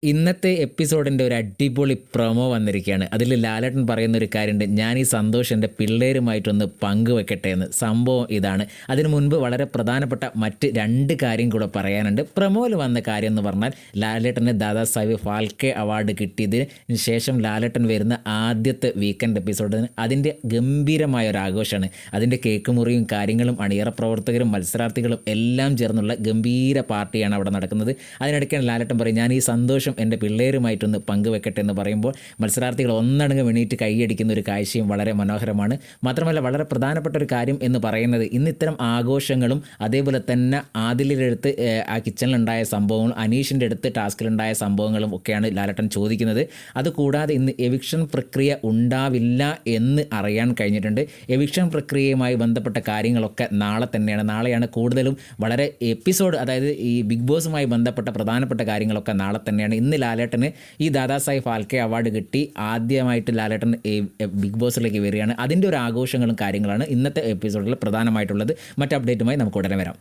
ഇന്നത്തെ എപ്പിസോഡിൻ്റെ ഒരു അടിപൊളി പ്രൊമോ വന്നിരിക്കുകയാണ്. അതിൽ ലാലേട്ടൻ പറയുന്ന ഒരു കാര്യമുണ്ട്, ഞാൻ ഈ സന്തോഷം എൻ്റെ പിള്ളേരുമായിട്ടൊന്ന് പങ്കുവെക്കട്ടെ എന്ന്. സംഭവം ഇതാണ്. അതിനു മുൻപ് വളരെ പ്രധാനപ്പെട്ട മറ്റ് രണ്ട് കാര്യം കൂടെ പറയാനുണ്ട്. പ്രൊമോയിൽ വന്ന കാര്യം എന്ന് പറഞ്ഞാൽ ലാലേട്ടന് ദാദാസാഹിബ് ഫാൽക്കെ അവാർഡ് കിട്ടിയതിന് ശേഷം ലാലേട്ടൻ വരുന്ന ആദ്യത്തെ വീക്കെൻഡ് എപ്പിസോഡിന് അതിൻ്റെ ഗംഭീരമായ ഒരു ആഘോഷമാണ്. അതിൻ്റെ കേക്ക് മുറിയും കാര്യങ്ങളും അണിയറ പ്രവർത്തകരും മത്സരാർത്ഥികളും എല്ലാം ചേർന്നുള്ള ഗംഭീര പാർട്ടിയാണ് അവിടെ നടക്കുന്നത്. അതിനിടയ്ക്കാണ് ലാലേട്ടൻ പറയും, ഞാൻ ഈ സന്തോഷം എൻ്റെ പിള്ളേരുമായിട്ടൊന്ന് പങ്കുവെക്കട്ടെ എന്ന് പറയുമ്പോൾ മത്സരാർത്ഥികൾ ഒന്നടങ്കം എണീറ്റ് കൈയടിക്കുന്ന ഒരു കാഴ്ചയും വളരെ മനോഹരമാണ്. മാത്രമല്ല വളരെ പ്രധാനപ്പെട്ട ഒരു കാര്യം എന്ന് പറയുന്നത്, ഇന്ന് ഇത്തരം ആഘോഷങ്ങളും അതേപോലെ തന്നെ ആദിലിൻ്റെ അടുത്ത് ആ കിച്ചണിലുണ്ടായ സംഭവങ്ങളും അനീഷിൻ്റെ അടുത്ത് ടാസ്കിലുണ്ടായ സംഭവങ്ങളും ഒക്കെയാണ് ലാലേട്ടൻ ചോദിക്കുന്നത്. അതുകൂടാതെ ഇന്ന് എവിക്ഷൻ പ്രക്രിയ ഉണ്ടാവില്ല എന്ന് അറിയാൻ കഴിഞ്ഞിട്ടുണ്ട്. എവിക്ഷൻ പ്രക്രിയയുമായി ബന്ധപ്പെട്ട കാര്യങ്ങളൊക്കെ നാളെ തന്നെയാണ്. നാളെയാണ് കൂടുതലും വളരെ എപ്പിസോഡ്, അതായത് ഈ ബിഗ് ബോസുമായി ബന്ധപ്പെട്ട പ്രധാനപ്പെട്ട കാര്യങ്ങളൊക്കെ നാളെ തന്നെയാണ്. ഇന്ന് ലാലേട്ടന് ഈ ദാദാസാഹിബ് ഫാൽക്കെ അവാർഡ് കിട്ടി ആദ്യമായിട്ട് ലാലേട്ടൻ ബിഗ് ബോസിലേക്ക് വരികയാണ്. അതിൻ്റെ ഒരു ആഘോഷങ്ങളും കാര്യങ്ങളാണ് ഇന്നത്തെ എപ്പിസോഡിൽ പ്രധാനമായിട്ടുള്ളത്. മറ്റ് അപ്ഡേറ്റുമായി നമുക്ക് ഉടനെ വരാം.